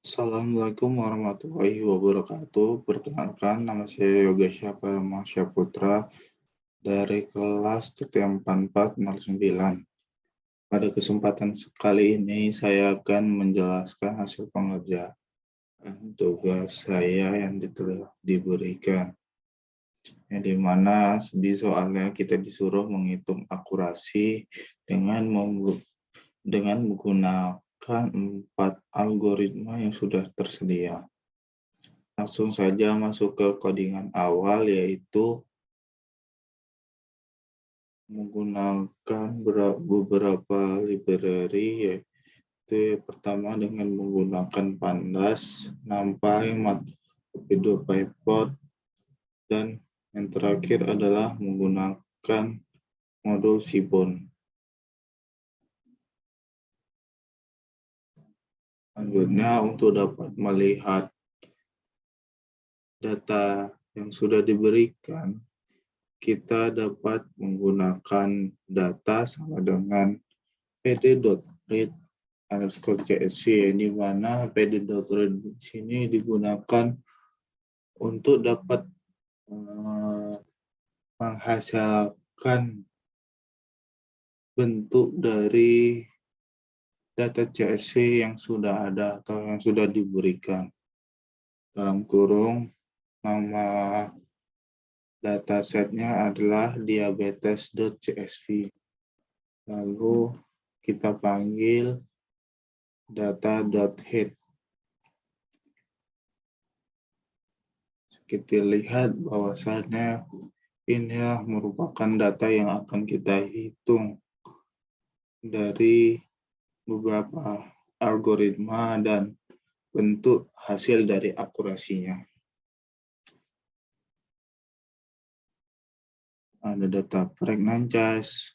Assalamualaikum warahmatullahi wabarakatuh. Perkenalkan, nama saya Yoga Masya Putra dari kelas TT4409. Pada kesempatan kali ini, saya akan menjelaskan hasil pengerjaan tugas saya yang telah diberikan. Yang dimana di soalnya kita disuruh menghitung akurasi dengan menggunakan 4 algoritma yang sudah tersedia. Langsung saja masuk ke codingan awal, yaitu menggunakan beberapa library, yaitu pertama dengan menggunakan Pandas, NumPy, Matplotlib, PyPlot, dan yang terakhir adalah menggunakan modul Seaborn. Selanjutnya, untuk dapat melihat data yang sudah diberikan, kita dapat menggunakan data sama dengan pd.read_csv, di mana pd.read sini digunakan untuk dapat menghasilkan bentuk dari data CSV yang sudah ada atau yang sudah diberikan. Dalam kurung, nama datasetnya adalah diabetes.csv. Lalu kita panggil data.head. Kita lihat bahwasannya inilah merupakan data yang akan kita hitung dari beberapa algoritma dan bentuk hasil dari akurasinya. Ada data pregnant charge,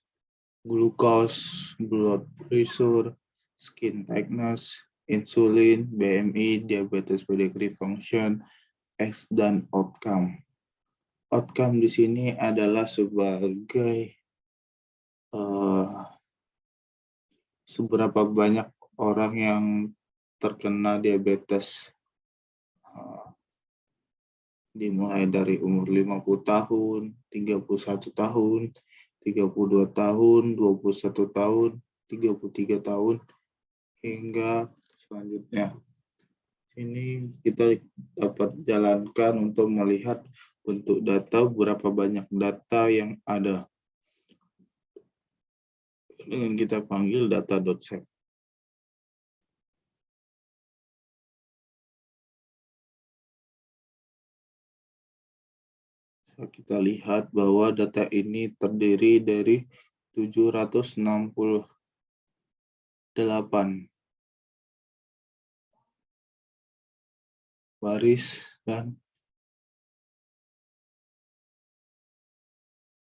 glucose, blood pressure, skin tightness, insulin, BMI, diabetes pedigree function, X, dan outcome. Outcome di sini adalah sebagai seberapa banyak orang yang terkena diabetes, dimulai dari umur 50 tahun, 31 tahun, 32 tahun, 21 tahun, 33 tahun, hingga selanjutnya. Ini kita dapat jalankan untuk melihat bentuk data, berapa banyak data yang ada. Dengan kita panggil data.set. Kita lihat bahwa data ini terdiri dari 768 baris dan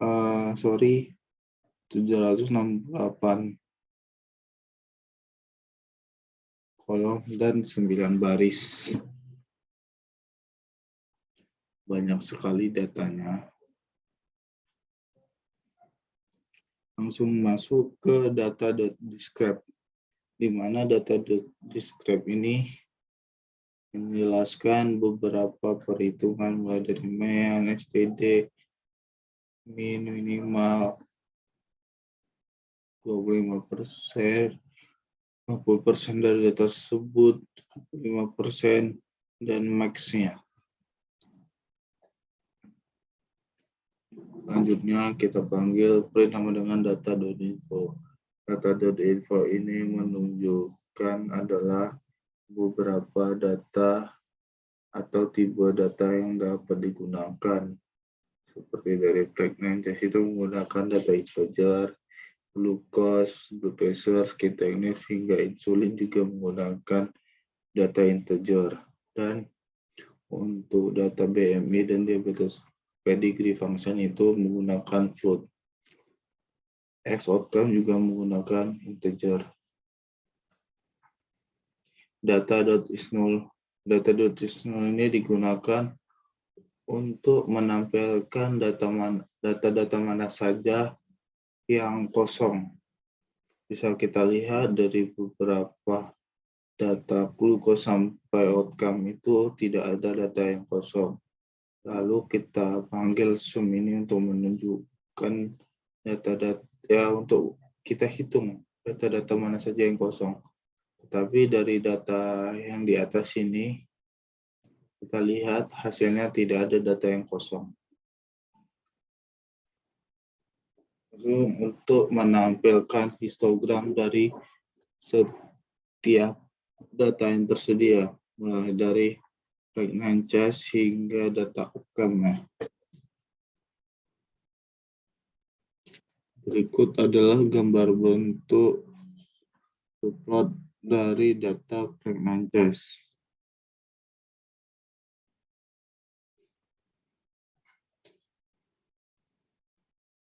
768 kolom dan 9 baris. Banyak sekali datanya. Langsung masuk ke data.describe, di mana data.describe ini menjelaskan beberapa perhitungan mulai dari mean, STD, minimal 25%, 50% dari data tersebut, 5%, dan max-nya. Selanjutnya kita panggil print sama dengan data.info. Data.info ini menunjukkan adalah beberapa data atau tipe data yang dapat digunakan. Seperti dari pregnant test itu menggunakan data integer, glucose, blood pressure, skin tightness, hingga insulin juga menggunakan data integer. Dan untuk data BMI dan diabetes pedigree function itu menggunakan float. X outcome juga menggunakan integer. Data.isNull ini digunakan untuk menampilkan data-data mana saja yang kosong. Bisa kita lihat dari beberapa data glukos sampai outcome itu tidak ada data yang kosong. Lalu kita panggil sum ini untuk menunjukkan data-data ya, untuk kita hitung data-data mana saja yang kosong. Tapi dari data yang di atas ini kita lihat hasilnya tidak ada data yang kosong. Untuk menampilkan histogram dari setiap data yang tersedia, mulai dari pregnancy hingga data outcome. Berikut adalah gambar bentuk plot dari data pregnancy.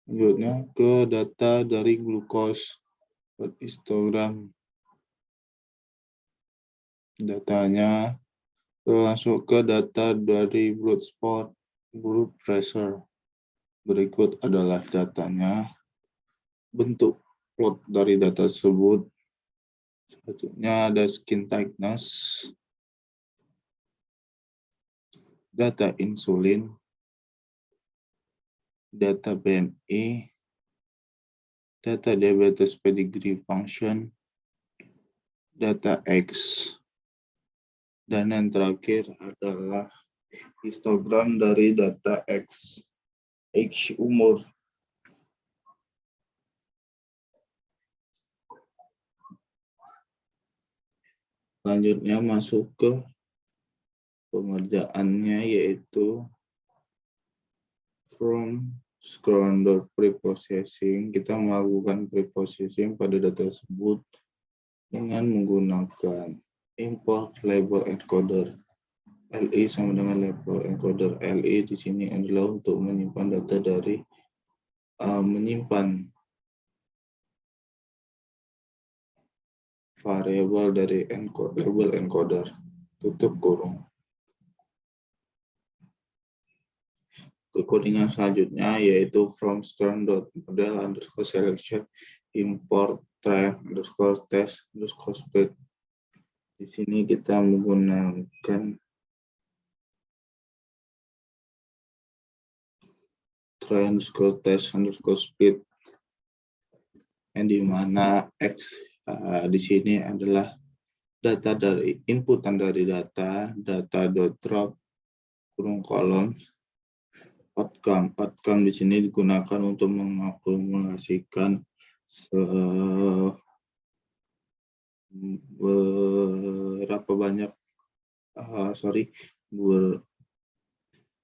Selanjutnya ke data dari glukos histogram. Datanya masuk ke data dari blood spot, blood pressure. Berikut adalah datanya. Bentuk plot dari data tersebut. Selanjutnya ada skin tightness, data insulin, data BMI, data diabetes pedigree function, data X, dan yang terakhir adalah histogram dari data X umur. Selanjutnya masuk ke pengerjaannya, yaitu from scroll preprocessing. Kita melakukan preprocessing pada data tersebut dengan menggunakan import label encoder. LI sama dengan label encoder. LI di sini adalah untuk menyimpan data dari menyimpan variabel dari label encoder, tutup kurung. Kodingan selanjutnya yaitu from scroll.model underscore selection import train underscore test underscore split. Di sini kita menggunakan train underscore test underscore split, yang dimana X di sini adalah data dari inputan dari data drop kurung kolom outcome. Outcome di sini digunakan untuk mengakumulasikan berapa banyak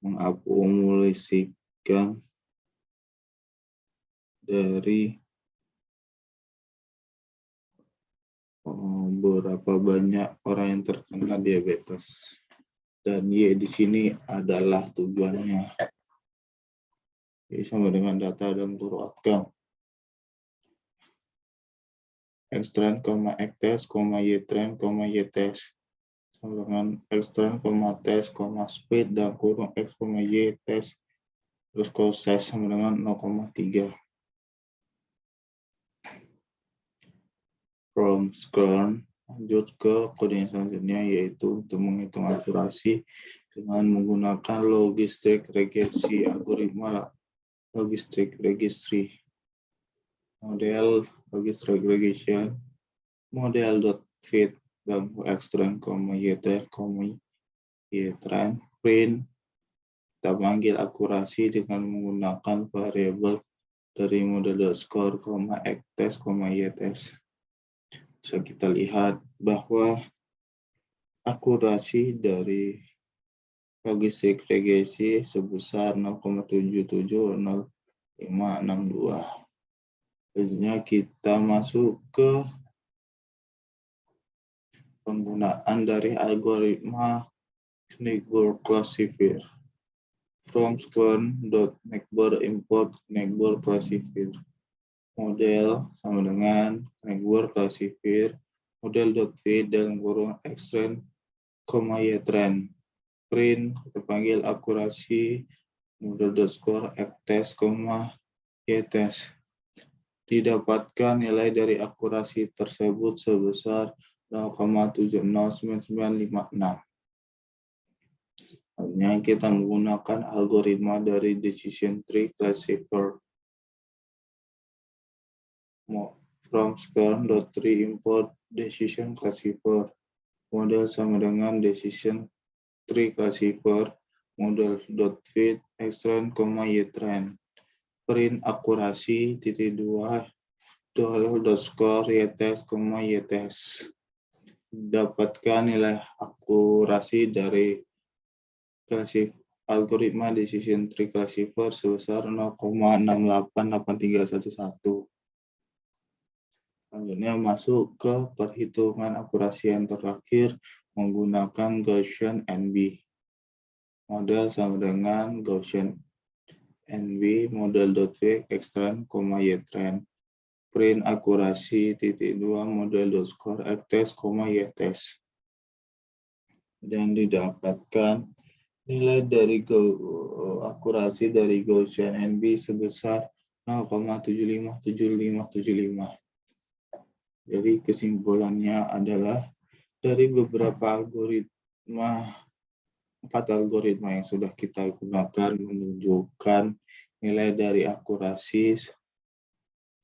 mengakumulasikan dari berapa banyak orang yang terkena diabetes, dan Y di sini adalah tujuannya. Y sama dengan data dan kurung outcome. X trend, X test, Y trend, Y test sama dengan X trend, test, speed dan kurung X, Y test terus size sama dengan 0,3. From scroll lanjut ke kode yang selanjutnya, yaitu untuk menghitung akurasi dengan menggunakan logistic regresi, algoritma logistic registry, model logistic regression, model.fit dan xtrend, y trend, print. Kita panggil akurasi dengan menggunakan variabel dari model.score, x test, y test. Bisa kita lihat bahwa akurasi dari logistik regresi sebesar 0,770562. Selanjutnya kita masuk ke penggunaan dari algoritma Knigborg classifier. From scroll.Knigborg import Knigborg classifier. Model sama dengan Knigborg classifier, model.fit dalam kurung xtrend, y trend. Print kita panggil akurasi model.score x test, y test. Didapatkan nilai dari akurasi tersebut sebesar 0,709956. Hanya kita menggunakan algoritma dari decision tree classifier. From square.tree import decision classifier. Model sama dengan decision tree classifier. Model.fit extend, ytrend. Print akurasi (2) $score ytest, ytest. Dapatkan nilai akurasi dari algoritma decision tree classifier sebesar 0,688311. Selanjutnya masuk ke perhitungan akurasi yang terakhir menggunakan Gaussian NB. Model sama dengan Gaussian NB model.fit extend, ytrend. Print akurasi (2) model.score ytest, ytest. Dan didapatkan nilai dari akurasi dari Gaussian NB sebesar 0,757575. Jadi kesimpulannya adalah dari beberapa algoritma, 4 algoritma yang sudah kita gunakan menunjukkan nilai dari akurasi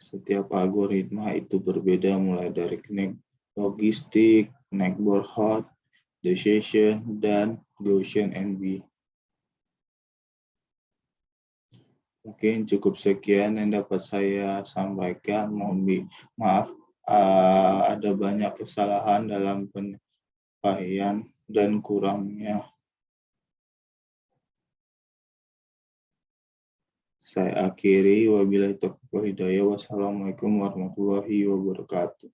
setiap algoritma itu berbeda mulai dari connect logistik, connect board, decision, dan Gaussian NB. Mungkin cukup sekian yang dapat saya sampaikan. Mohon maaf ada banyak kesalahan dalam penyampaian dan kurangnya. Saya akhiri, wabillahi taufiq wal hidayah. Wassalamualaikum warahmatullahi wabarakatuh.